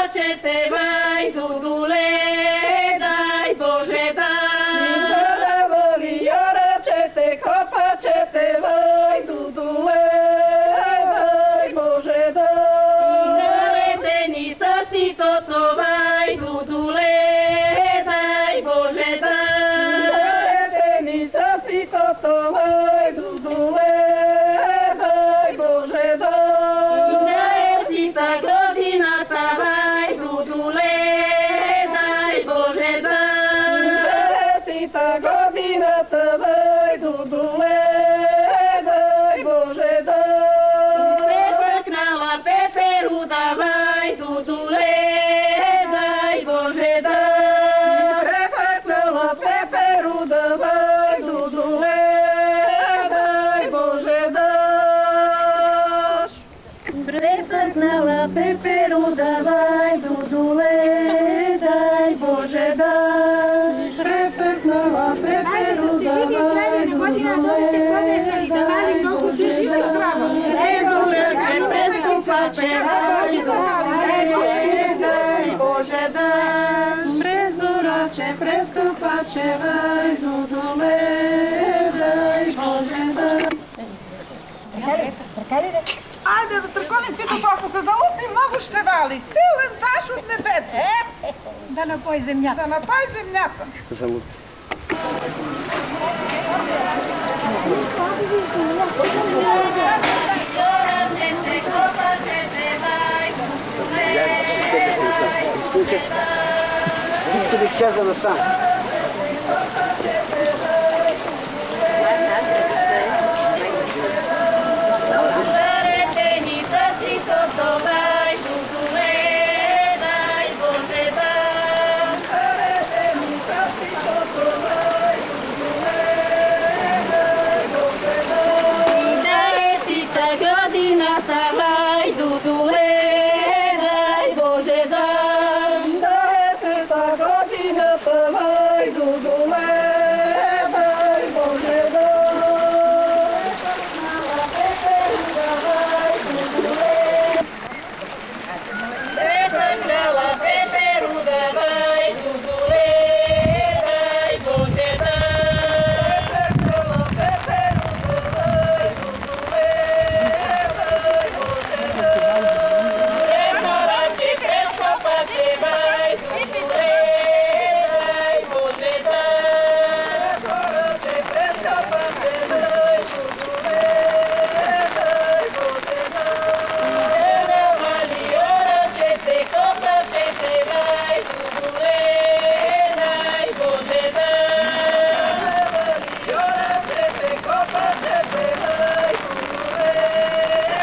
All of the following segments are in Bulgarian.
kopacete, vai, dudule, daj Bože, daj. Voli, joračete, kopacete, vai, dudule, daj Bože, daj. Naleteni sa si toto, vai, dudule, daj Bože, daj. Naleteni sa si toto, vai, dudule, daj Bože, daj. Si ta godina, ta vai, dudule, daj Bože, daj. Si ta godina, ta vai, dudule, daj Bože, daj. Prefrknala peperu, davaj, dudule, daj Bože, daj. Prefrknala peperu, davaj, dudule, daj Bože, daj. Prefrknala peperu, davaj, dudule, daj Bože, daj. Prefrknala peperu, davaj, dudule, daj Bože, daj. Prezurače, preskupače, daj, dudule, daj Bože, daj. Prezurače, preskupače, daj, dudule, daj Bože, daj. Ajde da trkonicите, ако се залупи, много ще вали. Силен дъжд от небето. Да напой земята. Да напай земята. Залупи се. Всички да изчезва насам. Daj, dudule, daj Bože, daj. Deseta godina, daj, dudule, daj Bože, daj. Prefrknala peperu, davaj, dudule, daj Bože, daj. Prefrknala peperu, daj, dudule, daj Bože, daj. Prekorači, preskopače, daj, dudule, daj Bože, daj. Prekorače, preskopače, daj, dudule, daj Bože, daj. Verovali, oračete, kopačete, daj, dudule, daj Bože, daj. Joračete, kopačete, daj, dudule, daj Bože,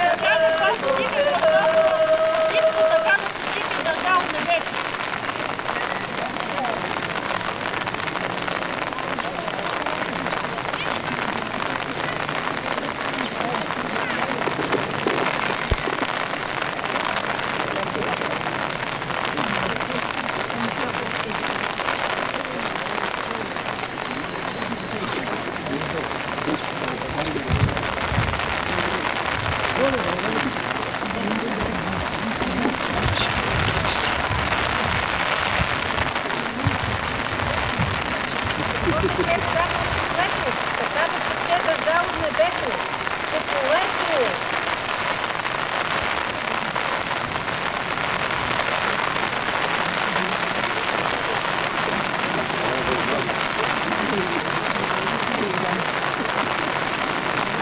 daj.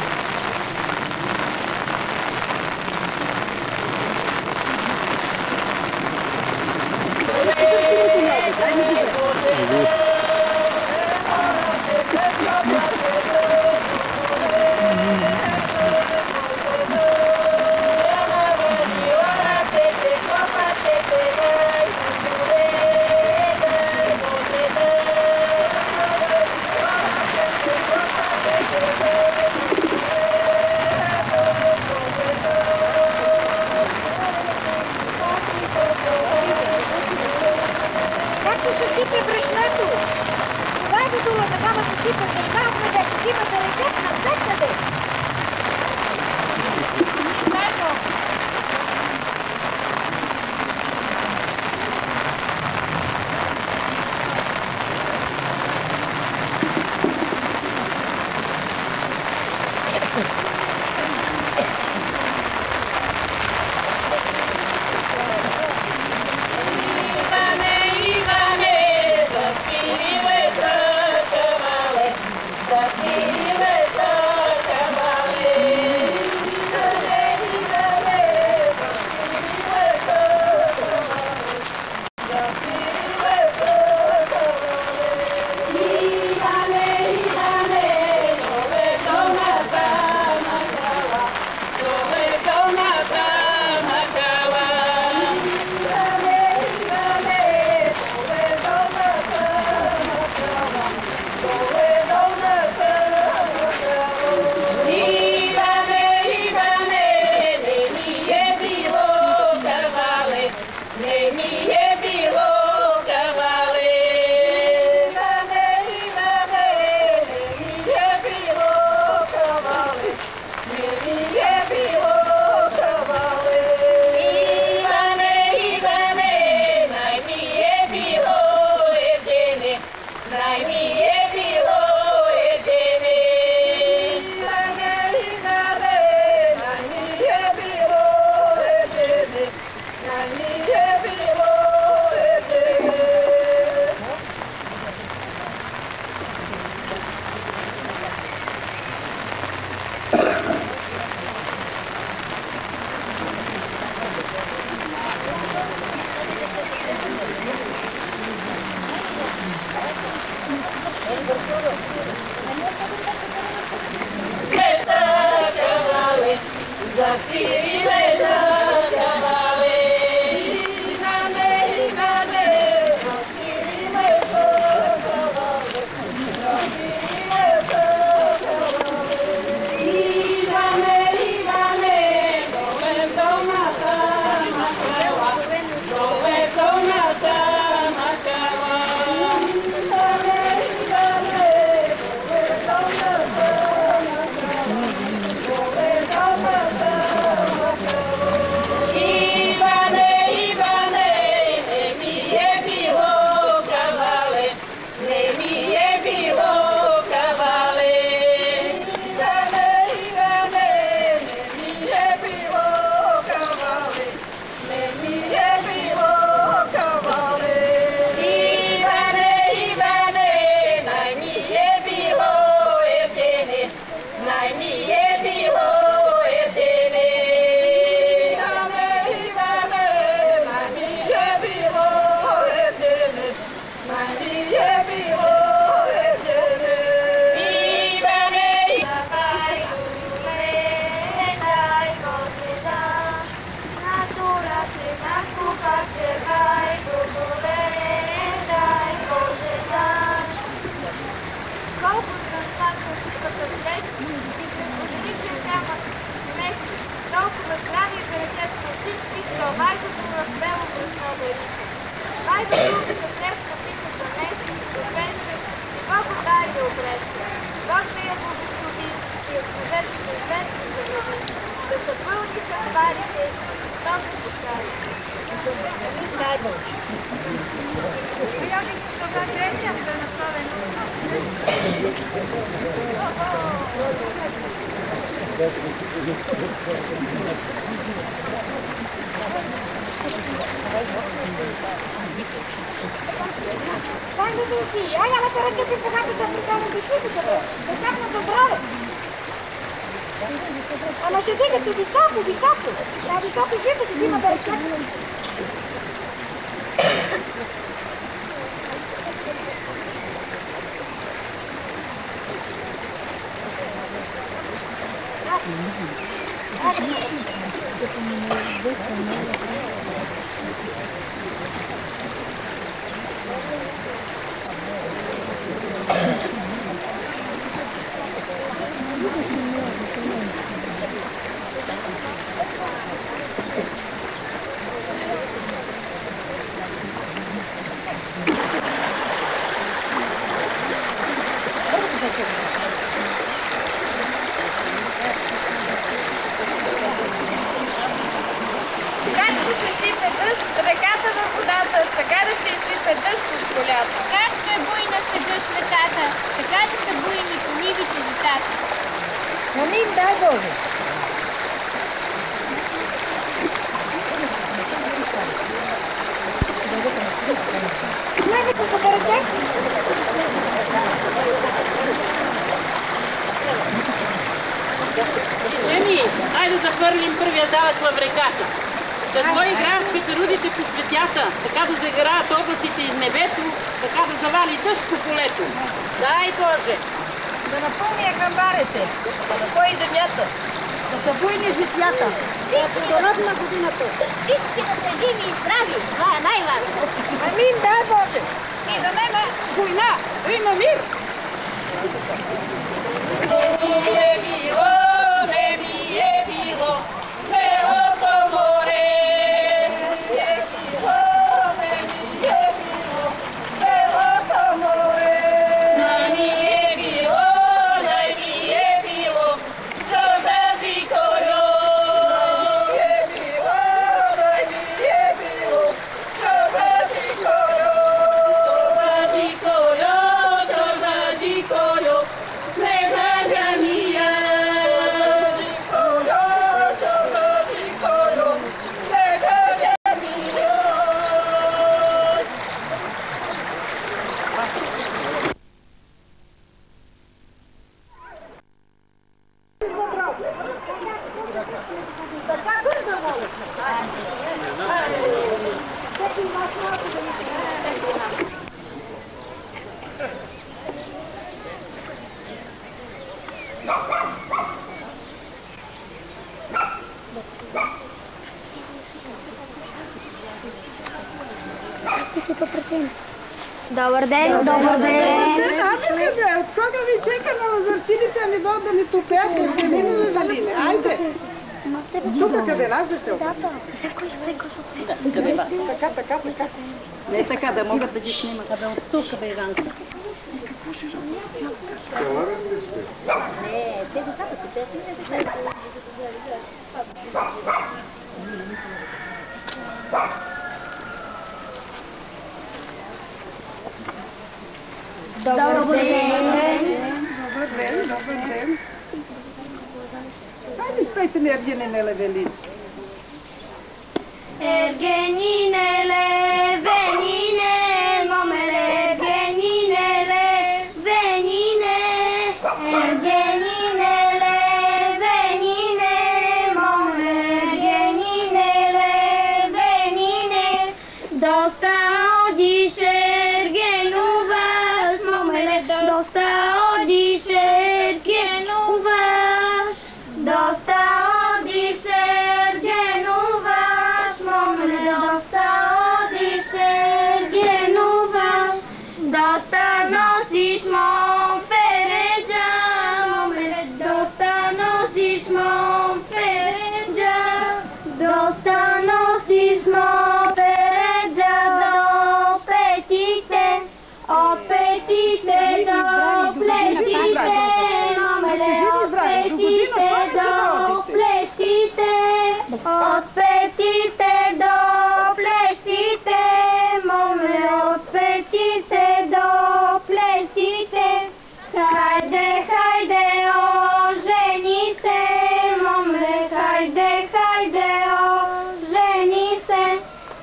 Марица. Най-доброто сърдечно пита за нещо, да пенше, Бог дай да обрече. Бог да я благослови и от служебните верни загради, да се пълни съхварите и Бог да постави. Дай Бог. Приемни с това грешня, да е направено. Дай да ви ай, ама те ръчете когато да прикарам душите, да тяхна добро. Ама ще дигате високо, високо. Да, високо живете, има да ръчете. Както е буйна се дъжд реката, така да са буйни по нивите зитата. Амин, дай Боже! Гледайте за ръце! Еми, дай да захвърлим първия залък в реката. Какво играят пеперудите по светята, така да загораят облаците из небето, така да завали дъжд по полето. Дай Боже! Да напълни камбарите, да напои земята, да са буйни житията. Плодородна годината. Всички да са живи и здрави, това е най-важно. Амин, дай Боже! И да няма война, да има мир. Не ми е било, целото море. Добър ден, добър ден. Айде къде? От кога ви чекаме лазартидите ми да ни топят? Преминали дали не? Айде. Тук къде лазите? Къде вас? Така. Не така, да могат да ги снимат. Абе от тук, бе, Иванка. Не, те децата са те. Добър ден. Добър ден. Хайде спейте ми Ергенине Левелин. Ергенине, левенине, момеле, Ергенине, левенине, Ергенине, левенине, момеле, Ергенине, левенине, доста одише Ергенуваш, момеле, доста одише Ергенуваш, доста одише Ергенуваш, момеле, доста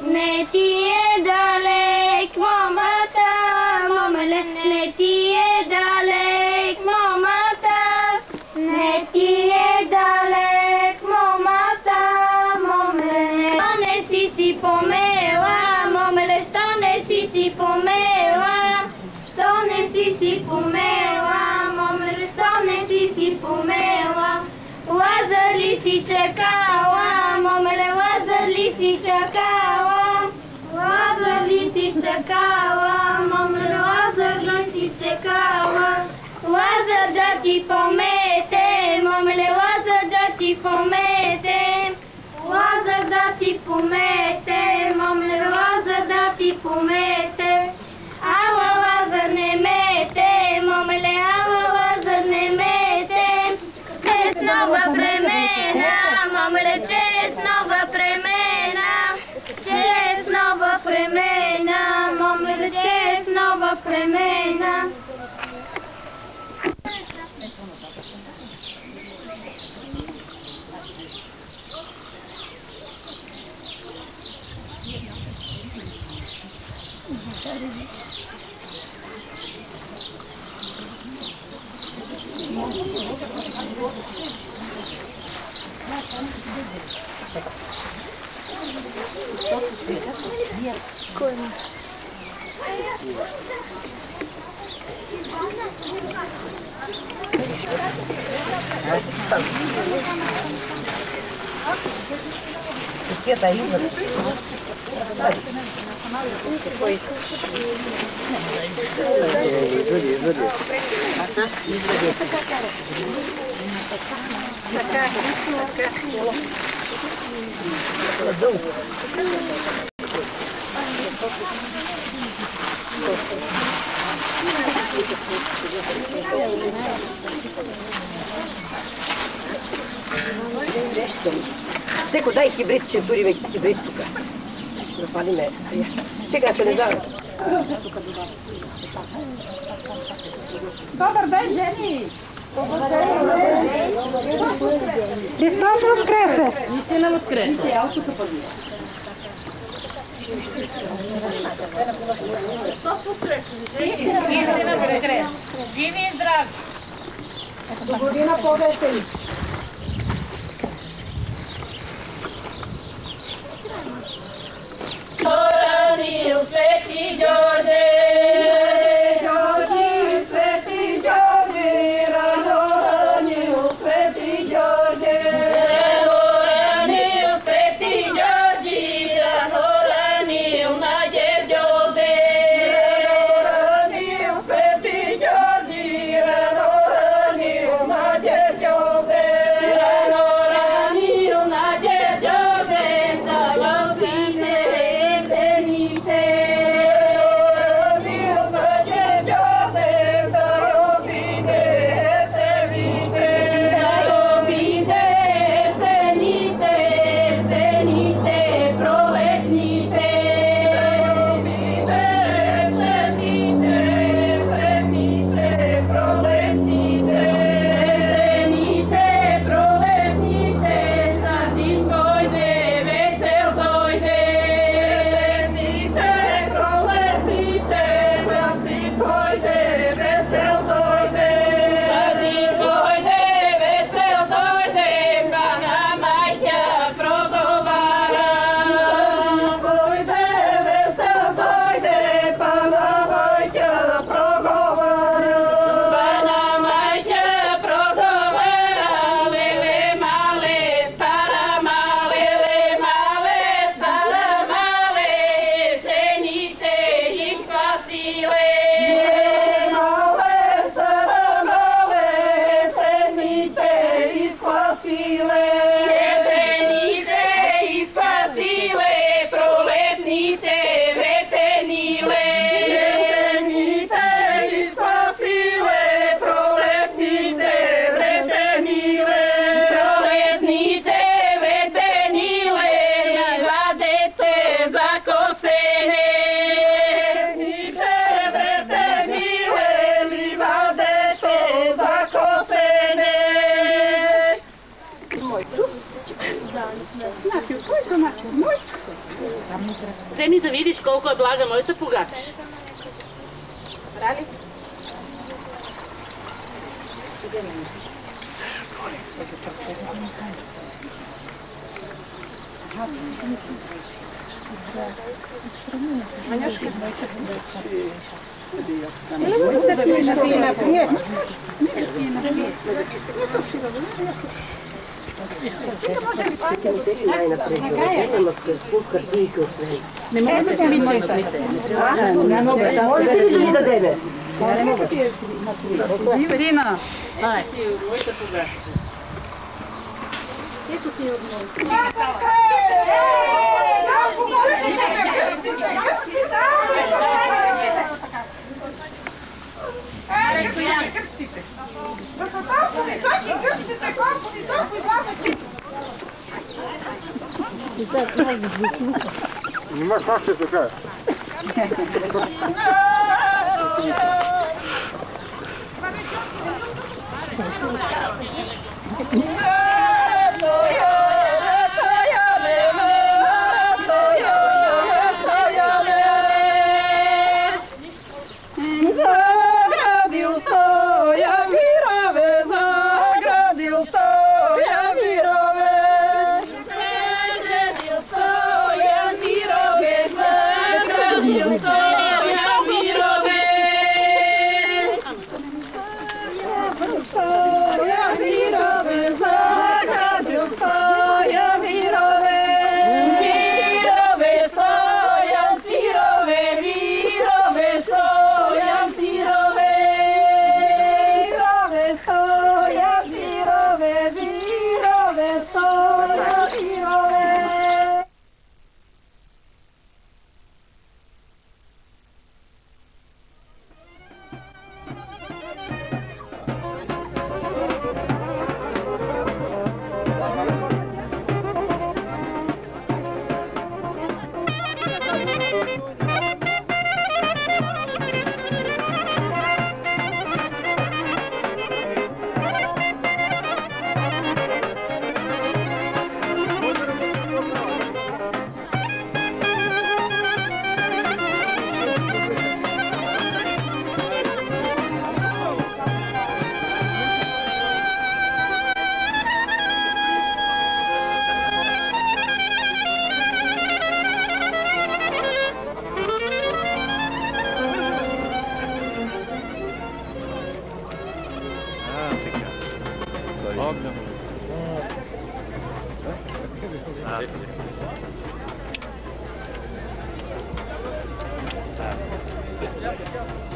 Не ти е далек, момата, момеле, не ти е далек, момата, не ти е далек, момата, момеле. Що не си помела, момеле, що не си помела, що не си помела, момеле, що не си помела. Лазар ли си чакала, момеле, Лазар ли си чакала? Лазар ли си чакала, момеле, Лазар ли си чакала? Лазар да ти помете, момеле, Лазар да ти помете. Лазар да ти помете, момеле, Лазар да ти помете. Ала Лазар не мете, момеле, ала Лазар не мете. Чест нова премена, момеле, чест нова премена. Чест нова премена, момеле, чест нова премена. Где-то Игорь. Теко, дай кибрид, че тури веќе кибрид тука. Запали ме. Чекай, се не заве. Добър ден, жени! Христос воскресе! Истина воскресе. Истина воскресе. Живи и здрави! До година по-весели! Ранил Свети Ѓорđe, Ѓорđи, Свети Ѓорđи, рано ранил Свети Ѓорđe. ранил Свети Ѓорđe, рано ранил Наđer Ѓорđe. Ранил Свети Ѓорđи, рано ранил Наđer Ѓорđe. Вземи да видиш колко е блага моята погач. Рали? Манюшка. Не мога да ти миче. Ирина! Моята погач. Да са толкова високи гъстите, колко високо и двамата. Нима как ще така?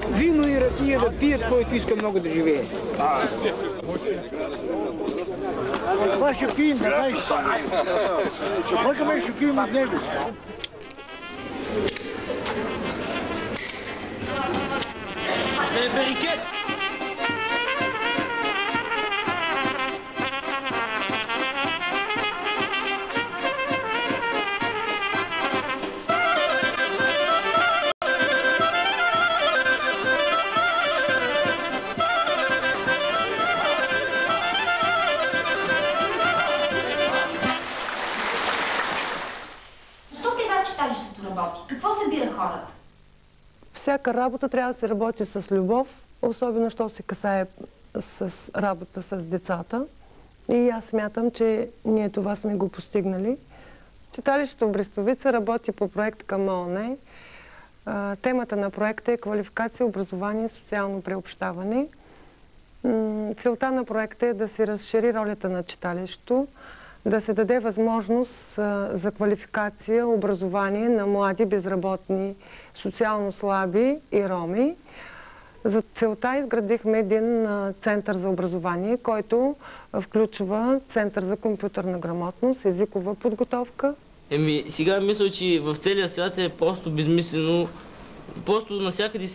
Вино и ракия да пият, който иска много да живее. Това ще пием, да знаеш. Ще почваме и ще пием от него. Берикет! Какво събира хората? Всяка работа трябва да се работи с любов, особено що се касае с работа с децата. И аз смятам, че ние това сме го постигнали. Читалището в Брестовица работи по проект към ООН. Темата на проекта е квалификация, образование и социално приобщаване. Целта на проекта е да се разшири ролята на читалището, да се даде възможност за квалификация, образование на млади, безработни, социално слаби и роми. За целта изградихме един център за образование, който включва център за компютърна грамотност, езикова подготовка. Сега мисля, че в целия свят е просто безмислено, просто навсякъде